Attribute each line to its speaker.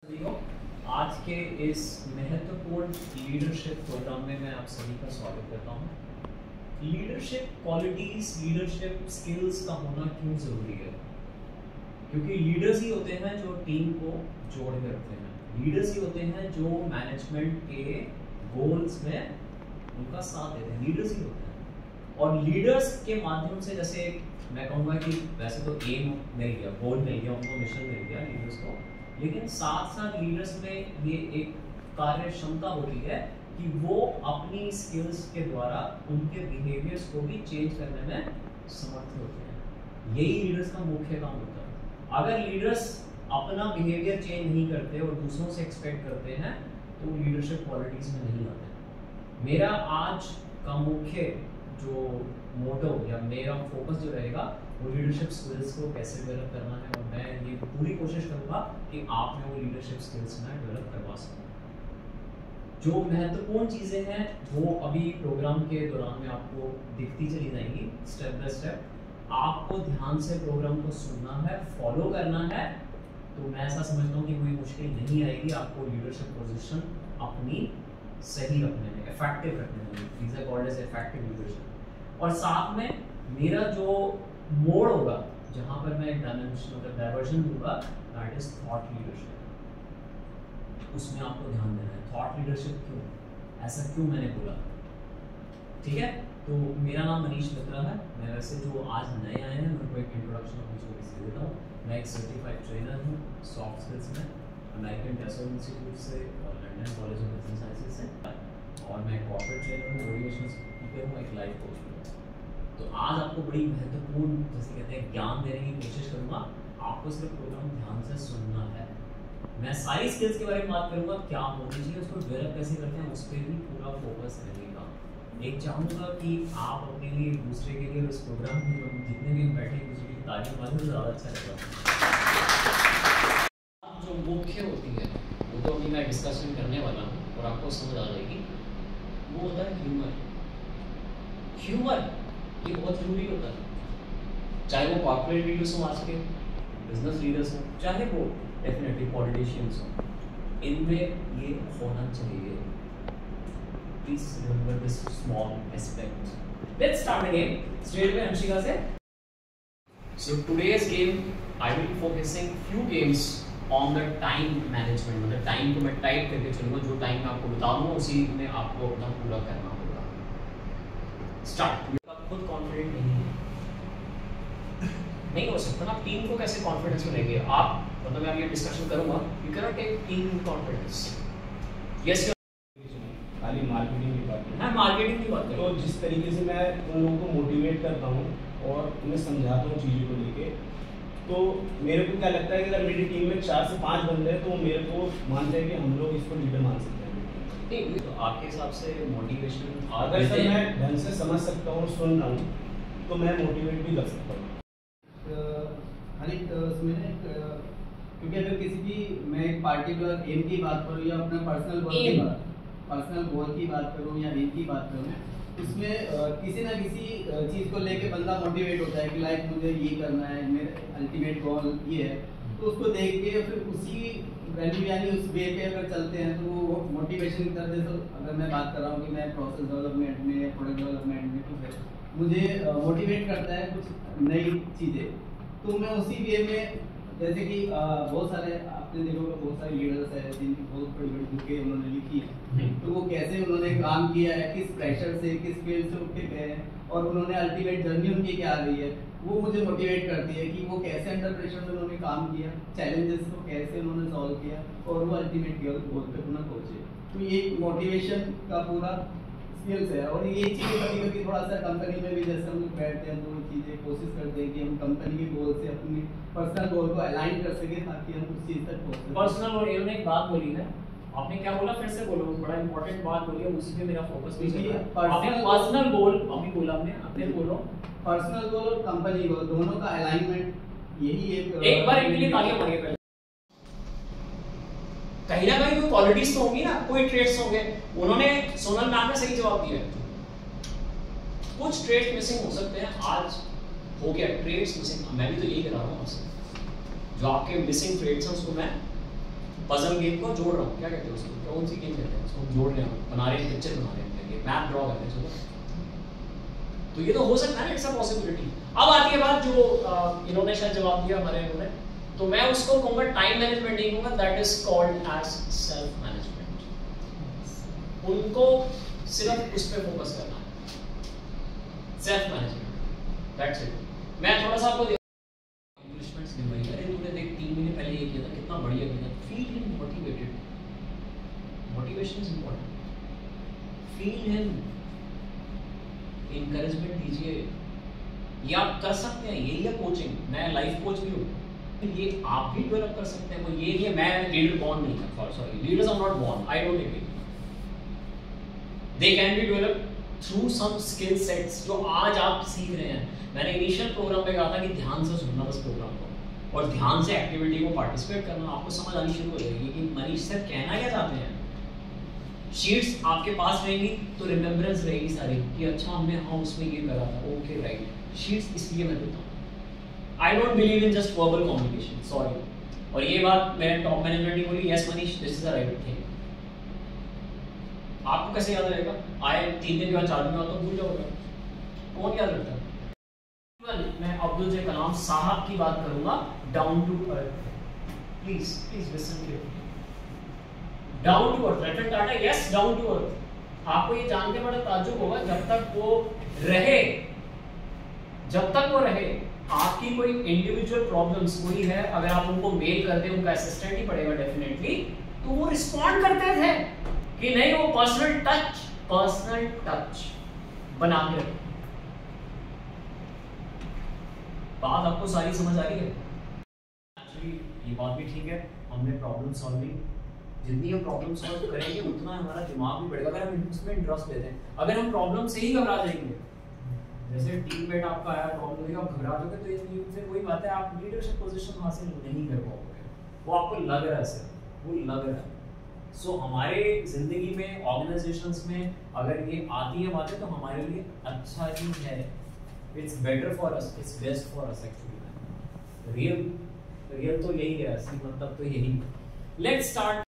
Speaker 1: आज के इस महत्वपूर्ण लीडरशिप प्रोग्राम में मैं आप सभी का स्वागत करता हूँ। लीडरशिप क्वालिटीज, लीडरशिप स्किल्स का होना क्यों जरूरी है? क्योंकि लीडर्स ही होते हैं जो टीम को जोड़ के रखते हैं, लीडर्स ही होते हैं जो मैनेजमेंट के गोल्स में उनका साथ देते हैं, लीडर्स ही होते हैं। और लीडर्स के माध्यम से, जैसे मैं कहूँगा कि वैसे तो एम मिल गया, गोल मिल गया, उनको मिशन मिल गया लीडर्स को, लेकिन साथ साथ लीडर्स में ये एक कार्य क्षमता होती है कि वो अपनी स्किल्स के द्वारा उनके बिहेवियर्स को भी चेंज करने में समर्थ होते हैं। यही लीडर्स का मुख्य काम होता है। अगर लीडर्स अपना बिहेवियर चेंज नहीं करते और दूसरों से एक्सपेक्ट करते हैं तो लीडरशिप क्वालिटीज में नहीं आते। मेरा आज का मुख्य जो मोटो या मेरा फोकस जो रहेगा वो लीडरशिप स्किल्स को कैसे डेवलप करना है, और मैं ये पूरी कोशिश करूंगा कि आप में वो लीडरशिप स्किल्स में डेवलप करवा सकूं। जो महत्वपूर्ण चीज़ें हैं वो अभी प्रोग्राम के दौरान में आपको दिखती चली जाएंगी स्टेप बाय स्टेप। आपको ध्यान से प्रोग्राम को सुनना है, फॉलो करना है, तो मैं ऐसा समझता हूँ कि कोई मुश्किल नहीं आएगी आपको लीडरशिप पोजीशन अपनी सही रखने में, इफेक्टिव रखने में। These are called as effective leadership. और साथ में मेरा जो मोड होगा जहाँ पर मैं डायमेंशन मतलब डाइवर्जन दूंगा, दैट इज थॉट लीडरशिप। उसमें आपको ध्यान देना है थॉट लीडरशिप क्यों, ऐसा क्यों मैंने बोला, ठीक है? तो मेरा नाम मनीष मित्रा है। मैं वैसे जो आज नए आए हैं उनको एक इंट्रोडक्शन अपनी छोटी सी देता हूँ। मैं एक सर्टिफाइड ट्रेनर हूँ सॉफ्ट स्किल्स में, अमेरिकन टेसो इंस्टीट्यूट से और London college of business sciences से, और मैं कॉर्पोरेट ट्रेनर हूँ, मोटिवेशनल स्पीकर हूँ, एक लाइफ कोच हूँ। तो आज आपको बड़ी महत्वपूर्ण, जैसे कहते हैं, ज्ञान देने की कोशिश करूंगा। आपको सिर्फ प्रोग्राम ध्यान से सुनना है। मैं सारी स्किल्स के बारे में बात करूंगा, क्या होनी चाहिए, उसको डेवलप कैसे करते हैं, उस पर भी पूरा फोकस रहेगा। एक चाहूँगा कि आप अपने लिए, दूसरे के लिए, इस प्रोग्राम में जितने भी बैठे एक दूसरे की तारीफ माने तो ज़्यादा अच्छा रहेगा। जो मुख्य होती है वो तो अभी मैं डिस्कशन करने वाला हूँ और आपको समझ आ जाएगी। वो होता है ह्यूमर। ह्यूमर ये बहुत जरूरी होता है, चाहे वो कॉर्पोरेट लीडर्स हो, आज के बिजनेस लीडर्स हो, चाहे वो डेफिनेटली पॉलिटिशियंस हो, इनमें ये होना चाहिए। Please remember this small aspect. Let's start again straight away Anshika से। So today's game I will be focusing few games on the time management. मतलब टाइम को मैं टाइप करके चलूंगा, जो टाइम मैं आपको बता दूंगा उसी में आपको अपना पूरा करना होगा। स्टार्ट। खुद कॉन्फिडेंट नहीं हो सकता ना, टीम को कैसे कॉन्फिडेंस में लेंगे आप? मतलब मैं ये डिस्कशन करूंगा, you can not tech team confidence. Yes,
Speaker 2: खाली मार्केटिंग की बात है,
Speaker 1: मैं मार्केटिंग की बात कर रहा हूं।
Speaker 2: तो जिस तरीके से मैं उन लोगों को मोटिवेट करता हूँ और उन्हें समझाता हूँ चीज़ों को लेके, तो मेरे को क्या लगता है कि अगर मेरी टीम में 4 से 5 बंदे हैं तो मेरे को मानते हैं कि हम लोग इसको लीडर मान सकते हैं।
Speaker 1: तो आपके हिसाब से मोटिवेशन,
Speaker 2: अगर सर मैं ढंग से समझ सकता हूँ, सुन रहा हूँ, तो मैं मोटिवेट भी कर सकता हूँ।
Speaker 3: क्योंकि अगर किसी भी, मैं एक पार्टिकुलर एम की बात करूँ या अपना पर्सनल गोल की बात करूँ या एम की बात करूँ, उसमें किसी ना किसी चीज़ को लेके बंदा मोटिवेट होता है कि लाइक मुझे ये करना है, मेरा अल्टीमेट गोल ये है, तो उसको देख के फिर उसी वैल्यू यानी उस वे पे अगर चलते हैं तो वो मोटिवेशन की तरह। जैसे अगर मैं बात कर रहा हूँ कि मैं प्रोसेस डेवलपमेंट में या प्रोडक्ट डेवलपमेंट में कुछ है, मुझे मोटिवेट करता है कुछ नई चीज़ें, तो मैं उसी वे में, जैसे कि बहुत सारे आपने देखोगे बहुत सारे लीडर्स हैं जिनकी बहुत बड़ी बड़ी बुकें उन्होंने लिखी है, तो वो कैसे उन्होंने काम किया है, किस प्रेशर से, किस फील्ड से उठ के गए हैं, और उन्होंने अल्टीमेट जर्नी उनकी क्या आ रही है, वो मुझे मोटिवेट करती है कि वो कैसे अंडर प्रेशर में उन्होंने काम किया, चैलेंजेस को कैसे उन्होंने सॉल्व किया और वो अल्टीमेट गोल पे अपना पहुंचे। तो ये मोटिवेशन का पूरा स्किल्स है। और ये चीज़ें कभी कभी थोड़ा सा कंपनी में भी, जैसे हम लोग बैठते हैं तो वो चीज़ें कोशिश करते हैं कि हम कंपनी के गोल से अपनी पर्सनल गोल को अलाइन कर सके ताकि हम उस चीज़ तक पहुंच सकें।
Speaker 1: पर्सनल और इन्होंने एक बात बोली है, आपने क्या बोला, फिर से बोलो, बड़ा इंपॉर्टेंट बात बोली है, उसी पे मेरा फोकस भी है। आपने पर्सनल गोल अभी बोला, आपने अपने बोलो
Speaker 3: पर्सनल गोल और कंपनी गोल दोनों का अलाइनमेंट, यही
Speaker 1: एक बार इनके लिए तालियां मारिए पहले। कहीं ना कहीं कोई क्वालिटीज तो होंगी ना, कोई ट्रेड्स होंगे। उन्होंने, सोनल मैम ने सही जवाब दिया है, कुछ ट्रेड्स मिसिंग हो सकते हैं। आज हो गया ट्रेड्स मिसिंग, मैं भी तो यही कह रहा हूँ आपसे, जो आपके मिसिंग ट्रेड्स हैं उसको मैं पजल गेम को जोड़ रहा हूँ, क्या कहते हैं उसको, कौन सी गेम कहते हैं उसको, जोड़ रहे हैं, बना रहे हैं, पिक्चर बना रहे हैं, ये मैप ड्रॉ कर रहे हैं, चलो तो ये तो हो सकता है ना, इट्स अ पॉसिबिलिटी। अब आती है बात जो इन्होंने शायद जवाब दिया हमारे इन्होंने, तो मैं उसको कहूँगा टाइम मैनेजमेंट नहीं कहूँगा, that is called as self management. उनको सिर्फ उस पर फोकस करना है, सेल्फ मैनेजमेंट, दैट्स इट। मैं थोड़ा सा आपको अकम्प्लिशमेंट्स गिनवाई, अरे तूने देख 3 महीने पहले ये किया था, कितना बढ़िया किया था, feel him motivated, motivation is important, feel him, encouragement दीजिए, ये आप कर सकते हैं, यही है कोचिंग। मैं लाइफ कोच भी हूँ, ये आप भी डेवलप कर सकते हैं। वो ये मैं लीडर बॉर्न नहीं है, sorry leaders are not born, I don't agree, they can be developed through some skill sets जो आज आप सीख रहे हैं। मैंने इनिशियल प्रोग्राम में कहा था कि ध्यान से सुनना बस प्रोग्राम को, और ध्यान से एक्टिविटी को पार्टिसिपेट करना, आपको समझ आनी शुरू हो जाएगी कि मनीष सर कहना क्या चाहते हैं। शीट्स आपके पास रहेंगी तो रिमेम्बरेंस रहेगी सारी कि अच्छा हमने हाँ उसमें ये करा था, ओके राइट। शीट्स इसलिए मैं देता हूँ, I don't believe in just verbal communication, sorry. और ये बात मैंने टॉप मैनेजमेंट ने बोली, yes Manish this is the right thing. आपको कैसे याद रहेगा, आए 3 दिन के बाद 4 दिन के बाद तो भूल जाओगे, कौन याद रखता है। मैं अब्दुल जे कलाम साहब की बात करूंगा, down to earth, please please listen carefully, down to earth, Ratan Tata yes down to earth. आपको ये जान के बड़ा ताज्जुब होगा, जब तक वो रहे, जब तक वो रहे, आपकी कोई इंडिविजुअल प्रॉब्लम्स कोई है, अगर आप उनको मेल करते, उनका असिस्टेंट ही पड़ेगा डेफिनेटली, तो वो रिस्पॉन्ड करते थे कि नहीं, वो पर्सनल टच बना के रखे। बात आपको सारी समझ आ रही है। एक्चुअली ये बात भी ठीक है, हमने प्रॉब्लम सॉल्विंग, जितनी हम प्रॉब्लम सॉल्व करेंगे उतना हमारा दिमाग भी बढ़ेगा, अगर हम उसमें इंटरेस्ट लेते हैं। अगर हम प्रॉब्लम से ही घबरा जाएंगे, जैसे टीममेट आपका आया प्रॉब्लम लेके आप घबरा जाओगे, तो ये फिर वही बात है, आप लीडरशिप पोजीशन हासिल नहीं कर पाओगे। वो आपको लग रहा है सिर्फ, वो लग रहा है। सो हमारे जिंदगी में, ऑर्गेनाइजेशंस में अगर ये आती है बातें, तो हमारे लिए अच्छा ही है, it's better for us, it's best for us actually. Real तो यही है, असली मतलब तो यही। Let's start